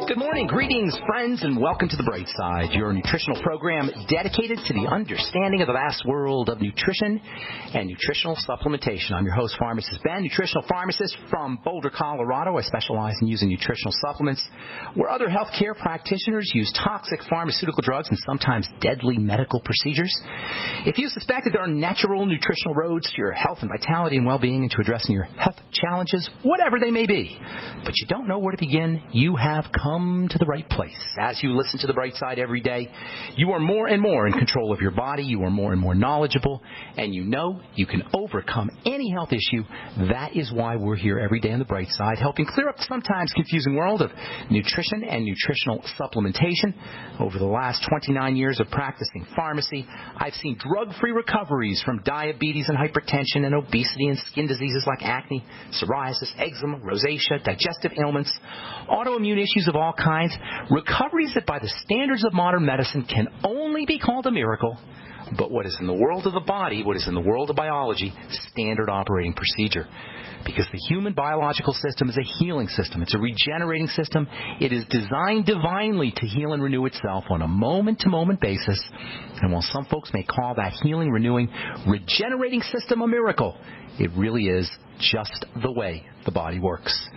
Good morning, greetings, friends, and welcome to The Bright Side, your nutritional program dedicated to the understanding of the vast world of nutrition and nutritional supplementation. I'm your host, pharmacist Ben, nutritional pharmacist from Boulder, Colorado. I specialize in using nutritional supplements where other healthcare practitioners use toxic pharmaceutical drugs and sometimes deadly medical procedures. If you suspect that there are natural nutritional roads to your health and vitality and well-being and to addressing your health challenges, whatever they may be, but you don't know where to begin, you have come to the right place. As you listen to The Bright Side every day, you are more and more in control of your body, you are more and more knowledgeable, and you know you can overcome any health issue. That is why we're here every day on The Bright Side, helping clear up the sometimes confusing world of nutrition and nutritional supplementation. Over the last 29 years of practicing pharmacy, I've seen drug-free recoveries from diabetes and hypertension and obesity and skin diseases like acne, psoriasis, eczema, rosacea, digestive ailments, autoimmune issues of all kinds, recoveries that by the standards of modern medicine can only be called a miracle, but what is in the world of the body, what is in the world of biology, standard operating procedure. Because the human biological system is a healing system. It's a regenerating system. It is designed divinely to heal and renew itself on a moment-to-moment basis. And while some folks may call that healing, renewing, regenerating system a miracle, it really is just the way the body works.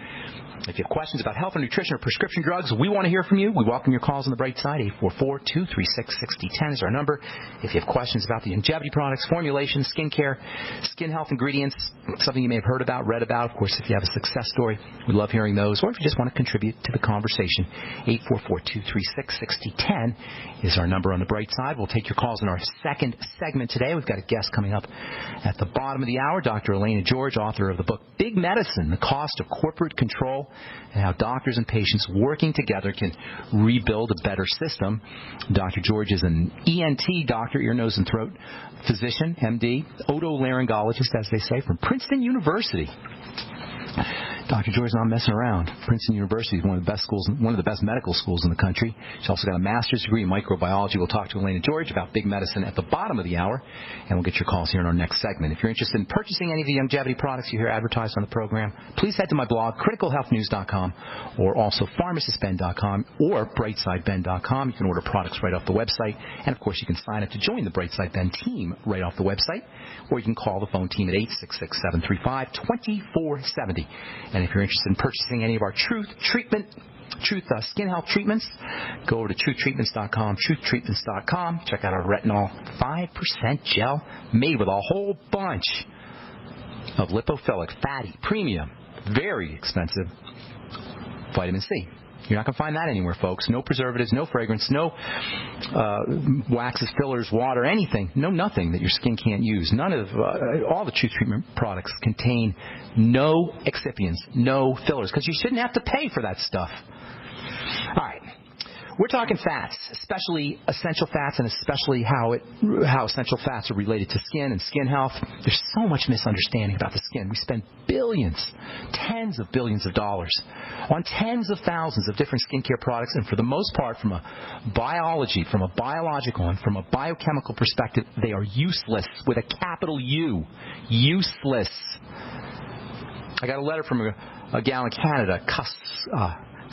If you have questions about health or nutrition or prescription drugs, we want to hear from you. We welcome your calls on The Bright Side. 844-236-6010 is our number. If you have questions about the longevity products, formulations, skincare, skin health ingredients, something you may have heard about, read about, of course, if you have a success story, we love hearing those. Or if you just want to contribute to the conversation, 844-236-6010 is our number on The Bright Side. We'll take your calls in our second segment today. We've got a guest coming up at the bottom of the hour, Dr. Elena George, author of the book Big Medicine, The Cost of Corporate Control, and how doctors and patients working together can rebuild a better system. Dr. George is an ENT doctor, ear, nose, and throat physician, MD, otolaryngologist, as they say, from Princeton University. Dr. George is not messing around. Princeton University is one of the best schools, one of the best medical schools in the country. She's also got a master's degree in microbiology. We'll talk to Elena George about big medicine at the bottom of the hour, and we'll get your calls here in our next segment. If you're interested in purchasing any of the longevity products you hear advertised on the program, please head to my blog, criticalhealthnews.com, or also pharmacistben.com or brightsideben.com. You can order products right off the website, and of course you can sign up to join the Brightside Ben team right off the website, or you can call the phone team at 866-735-2470. And if you're interested in purchasing any of our Truth Skin Health treatments, go over to truthtreatments.com, truthtreatments.com. Check out our retinol 5% gel made with a whole bunch of lipophilic, fatty, premium, very expensive vitamin C. You're not going to find that anywhere, folks. No preservatives, no fragrance, no waxes, fillers, water, anything. No, nothing that your skin can't use. None of all the Truth Treatment products contain no excipients, no fillers, because you shouldn't have to pay for that stuff. All right. We're talking fats, especially essential fats, and especially how essential fats are related to skin and skin health. There's so much misunderstanding about the skin. We spend billions, tens of billions of dollars on tens of thousands of different skincare products, and for the most part, from a biology, from a biological, and from a biochemical perspective, they are useless with a capital U. Useless. I got a letter from a gal in Canada,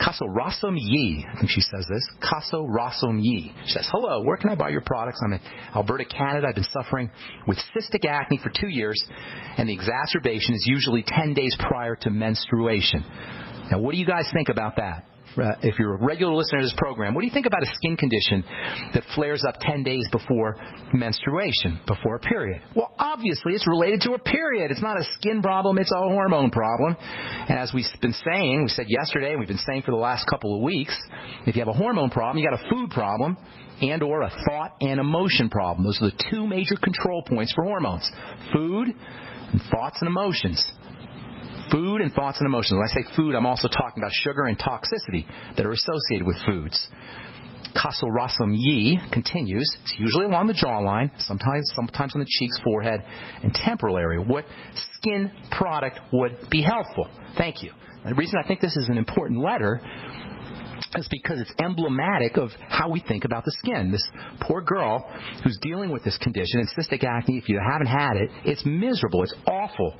Kaso Rasom Yi, I think she says this. Kaso Rasom Yi. She says, hello, where can I buy your products? I'm in Alberta, Canada. I've been suffering with cystic acne for 2 years, and the exacerbation is usually 10 days prior to menstruation. Now, what do you guys think about that? If you're a regular listener to this program, what do you think about a skin condition that flares up 10 days before menstruation, before a period? Well, obviously, it's related to a period. It's not a skin problem. It's a hormone problem. And as we've been saying, we said yesterday, and we've been saying for the last couple of weeks, if you have a hormone problem, you got a food problem and or a thought and emotion problem. Those are the two major control points for hormones, food and thoughts and emotions. Food and thoughts and emotions. When I say food, I'm also talking about sugar and toxicity that are associated with foods. Kaso Rasom Yi continues. It's usually along the jawline, sometimes on the cheeks, forehead, and temporal area. What skin product would be helpful? Thank you. And the reason I think this is an important letter is because it's emblematic of how we think about the skin. This poor girl who's dealing with this condition, and cystic acne, if you haven't had it, it's miserable. It's awful.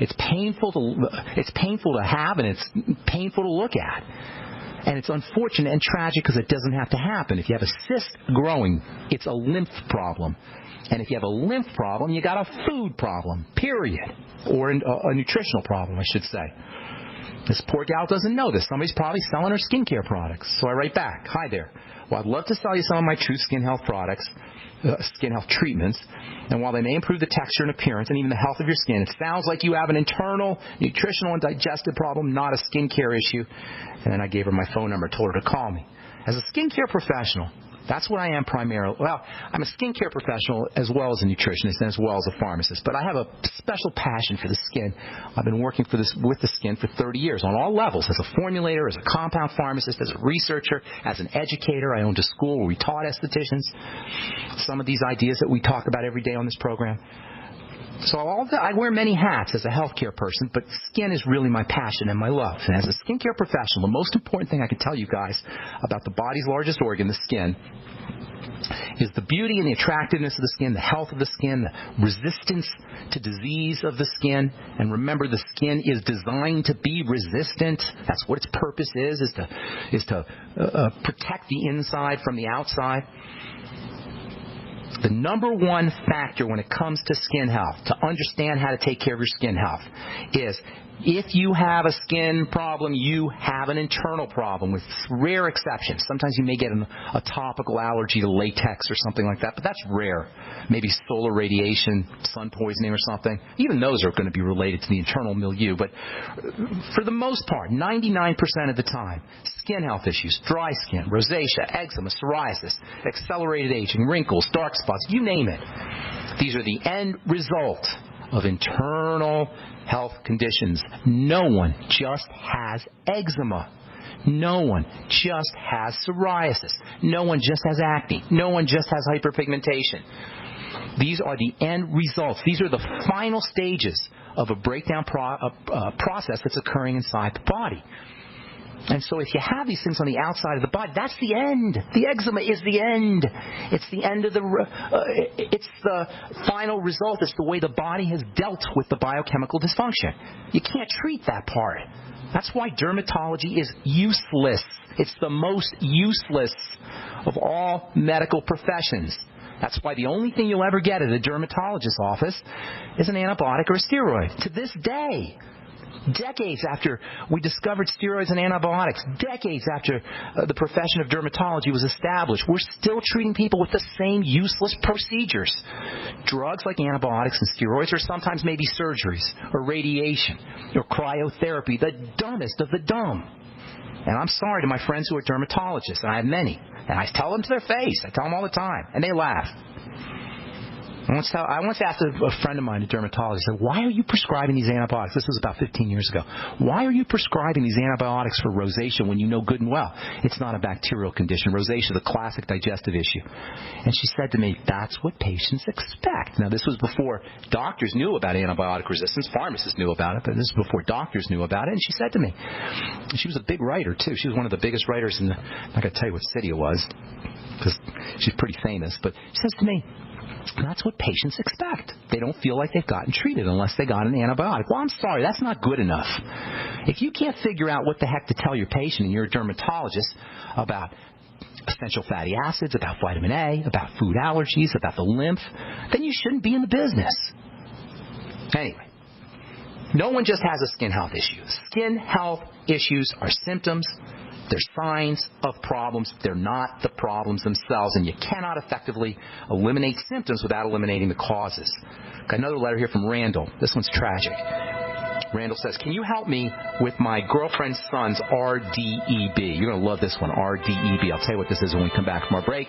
It's painful to have, and it's painful to look at. And it's unfortunate and tragic because it doesn't have to happen. If you have a cyst growing, it's a lymph problem. And if you have a lymph problem, you got a food problem, period. Or a nutritional problem, I should say. This poor gal doesn't know this. Somebody's probably selling her skincare products. So I write back, hi there. Well, I'd love to sell you some of my True Skin Health products, skin health treatments. And while they may improve the texture and appearance and even the health of your skin, it sounds like you have an internal nutritional and digestive problem, not a skincare issue. And then I gave her my phone number, told her to call me. As a skincare professional, that's what I am primarily. Well, I'm a skincare professional as well as a nutritionist and as well as a pharmacist. But I have a special passion for the skin. I've been working with the skin for 30 years on all levels, as a formulator, as a compound pharmacist, as a researcher, as an educator. I owned a school where we taught estheticians some of these ideas that we talk about every day on this program. So I wear many hats as a healthcare person, but skin is really my passion and my love. And as a skincare professional, the most important thing I can tell you guys about the body's largest organ, the skin, is the beauty and the attractiveness of the skin, the health of the skin, the resistance to disease of the skin. And remember, the skin is designed to be resistant. That's what its purpose is to protect the inside from the outside. The number one factor when it comes to skin health, to understand how to take care of your skin health, is if you have a skin problem, you have an internal problem, with rare exceptions. Sometimes you may get a topical allergy to latex or something like that, but that's rare. Maybe solar radiation, sun poisoning or something. Even those are going to be related to the internal milieu. But for the most part, 99% of the time, skin health issues, dry skin, rosacea, eczema, psoriasis, accelerated aging, wrinkles, dark spots, you name it. These are the end result of internal health conditions. No one just has eczema. No one just has psoriasis. No one just has acne. No one just has hyperpigmentation. These are the end results. These are the final stages of a breakdown process that's occurring inside the body. And so if you have these things on the outside of the body, that's the end. The eczema is the end. It's the end of it's the final result. It's the way the body has dealt with the biochemical dysfunction. You can't treat that part. That's why dermatology is useless. It's the most useless of all medical professions. That's why the only thing you'll ever get at a dermatologist's office is an antibiotic or a steroid. To this day, decades after we discovered steroids and antibiotics, decades after the profession of dermatology was established, we're still treating people with the same useless procedures. Drugs like antibiotics and steroids, or sometimes maybe surgeries or radiation or cryotherapy, the dumbest of the dumb. And I'm sorry to my friends who are dermatologists, and I have many, and I tell them to their face. I tell them all the time, and they laugh. I once asked a friend of mine, a dermatologist, I said, why are you prescribing these antibiotics? This was about 15 years ago. Why are you prescribing these antibiotics for rosacea when you know good and well it's not a bacterial condition? Rosacea is a classic digestive issue. And she said to me, that's what patients expect. Now, this was before doctors knew about antibiotic resistance. Pharmacists knew about it, but this was before doctors knew about it. And she said to me, she was a big writer, too. She was one of the biggest writers I'm not going to tell you what city it was, because she's pretty famous. But she says to me, that's what patients expect. They don't feel like they've gotten treated unless they got an antibiotic. Well, I'm sorry, that's not good enough. If you can't figure out what the heck to tell your patient and you're a dermatologist about essential fatty acids, about vitamin A, about food allergies, about the lymph, then you shouldn't be in the business. Anyway, no one just has a skin health issue. Skin health issues are symptoms. They're signs of problems. They're not the problems themselves, and you cannot effectively eliminate symptoms without eliminating the causes. Got another letter here from Randall. This one's tragic. Randall says, can you help me with my girlfriend's son's RDEB? You're going to love this one, RDEB. I'll tell you what this is when we come back from our break.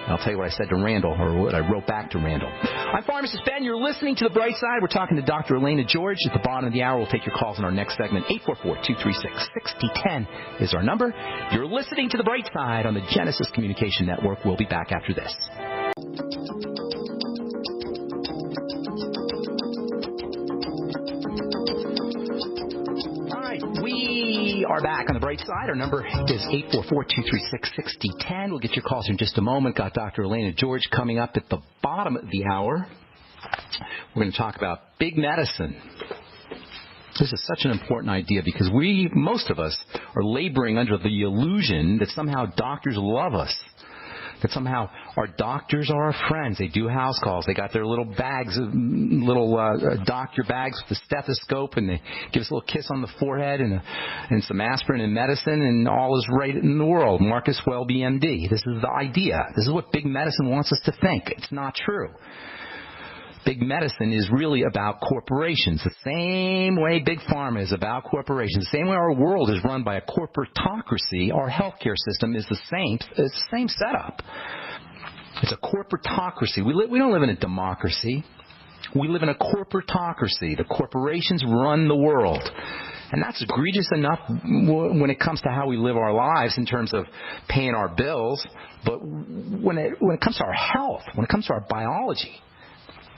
I'll tell you what I said to Randall, or what I wrote back to Randall. I'm Pharmacist Ben. You're listening to The Bright Side. We're talking to Dr. Elena George. At the bottom of the hour, we'll take your calls in our next segment. 844-236-6010 is our number. You're listening to The Bright Side on the Genesis Communication Network. We'll be back after this. We are back on The Bright Side. Our number is 844-236-6010. We'll get your calls in just a moment. Got Dr. Elena George coming up at the bottom of the hour. We're going to talk about big medicine. This is such an important idea because most of us, are laboring under the illusion that somehow doctors love us. That somehow our doctors are our friends. They do house calls. They got their little bags, doctor bags with the stethoscope, and they give us a little kiss on the forehead and some aspirin and medicine, and all is right in the world. Marcus Welby, MD. This is the idea. This is what big medicine wants us to think. It's not true. Big medicine is really about corporations. The same way Big Pharma is about corporations, the same way our world is run by a corporatocracy, our healthcare system is the same. It's the same setup. It's a corporatocracy. We don't live in a democracy. We live in a corporatocracy. The corporations run the world. And that's egregious enough when it comes to how we live our lives in terms of paying our bills. But when it comes to our health, when it comes to our biology,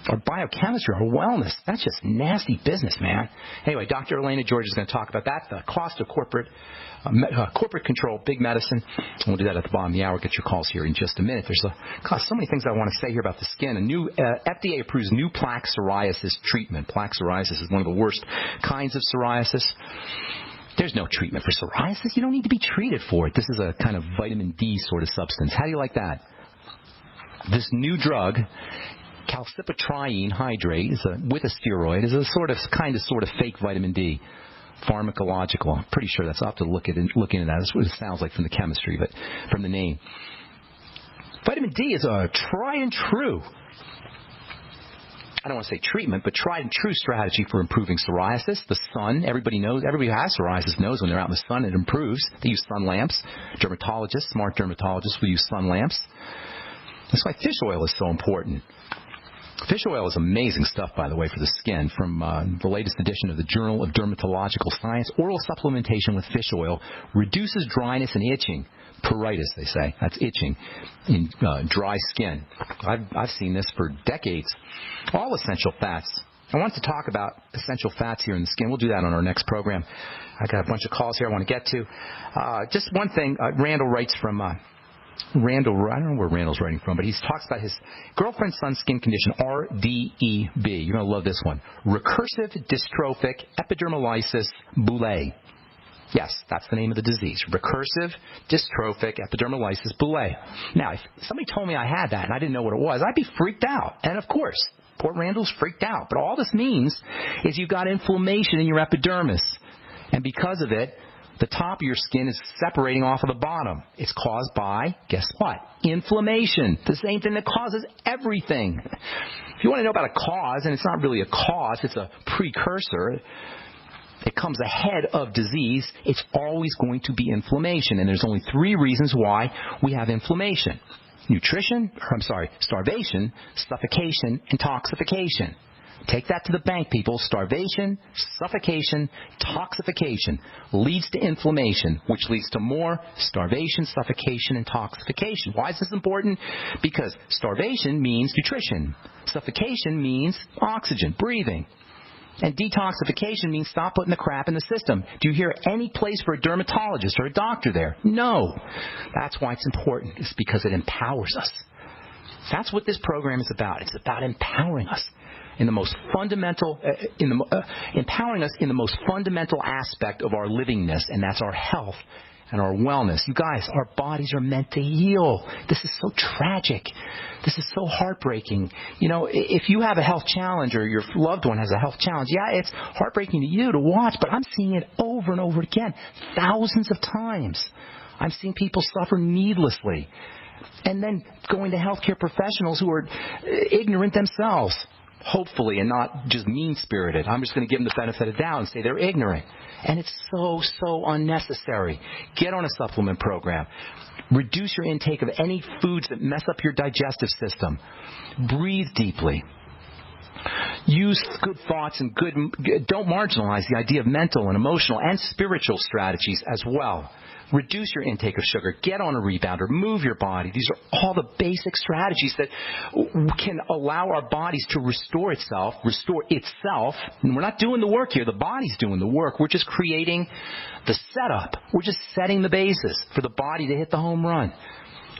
our biochemistry, our wellness, that's just nasty business, man. Anyway, Dr. Elena George is going to talk about that, the cost of corporate control, big medicine. We'll do that at the bottom of the hour. Get your calls here in just a minute. There's so many things I want to say here about the skin. A new FDA approves new plaque psoriasis treatment. Plaque psoriasis is one of the worst kinds of psoriasis. There's no treatment for psoriasis. You don't need to be treated for it. This is a kind of vitamin D sort of substance. How do you like that? This new drug, calcipotriene hydrate, with a steroid, is a sort of fake vitamin D, pharmacological. I'm pretty sure that's. I'll have to look into that. That's what it sounds like from the chemistry, but from the name. Vitamin D is a tried and true, I don't want to say treatment, but tried and true strategy for improving psoriasis. The sun, everybody knows, everybody who has psoriasis knows when they're out in the sun it improves. They use sun lamps. Dermatologists, smart dermatologists will use sun lamps. That's why fish oil is so important. Fish oil is amazing stuff, by the way, for the skin. From the latest edition of the Journal of Dermatological Science, oral supplementation with fish oil reduces dryness and itching. Pruritus, they say. That's itching in dry skin. I've seen this for decades. All essential fats. I want to talk about essential fats here in the skin. We'll do that on our next program. I got a bunch of calls here I want to get to. Just one thing. Randall writes from... Randall, I don't know where Randall's writing from, but he talks about his girlfriend's son's skin condition, RDEB. You're going to love this one. Recursive dystrophic epidermolysis bullosa. Yes, that's the name of the disease. Recursive dystrophic epidermolysis bullosa. Now, if somebody told me I had that and I didn't know what it was, I'd be freaked out. And of course, poor Randall's freaked out. But all this means is you've got inflammation in your epidermis. And because of it, the top of your skin is separating off of the bottom. It's caused by, guess what? Inflammation. The same thing that causes everything. If you want to know about a cause, and it's not really a cause, it's a precursor, it comes ahead of disease, it's always going to be inflammation. And there's only 3 reasons why we have inflammation. Starvation, suffocation, and toxification. Take that to the bank, people. Starvation, suffocation, toxification leads to inflammation, which leads to more starvation, suffocation, and toxification. Why is this important? Because starvation means nutrition. Suffocation means oxygen, breathing. And detoxification means stop putting the crap in the system. Do you hear any place for a dermatologist or a doctor there? No. That's why it's important. It's because it empowers us. That's what this program is about. It's about empowering us. In the most fundamental, empowering us in the most fundamental aspect of our livingness, and that's our health and our wellness. You guys, our bodies are meant to heal. This is so tragic. This is so heartbreaking. You know, if you have a health challenge or your loved one has a health challenge, yeah, it's heartbreaking to you to watch, but I'm seeing it over and over again, thousands of times. I'm seeing people suffer needlessly, and then going to healthcare professionals who are ignorant themselves. Hopefully, and not just mean-spirited. I'm just going to give them the benefit of the doubt and say they're ignorant. And it's so unnecessary. Get on a supplement program. Reduce your intake of any foods that mess up your digestive system. Breathe deeply. Use good thoughts and don't marginalize the idea of mental and emotional and spiritual strategies as well. Reduce your intake of sugar. Get on a rebounder. Move your body. These are all the basic strategies that can allow our bodies to restore itself. And we're not doing the work here. The body's doing the work. We're just creating the setup. We're just setting the basis for the body to hit the home run.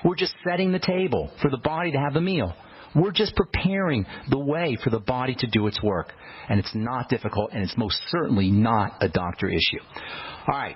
We're just setting the table for the body to have the meal. We're just preparing the way for the body to do its work. And it's not difficult, and it's most certainly not a doctor issue. All right.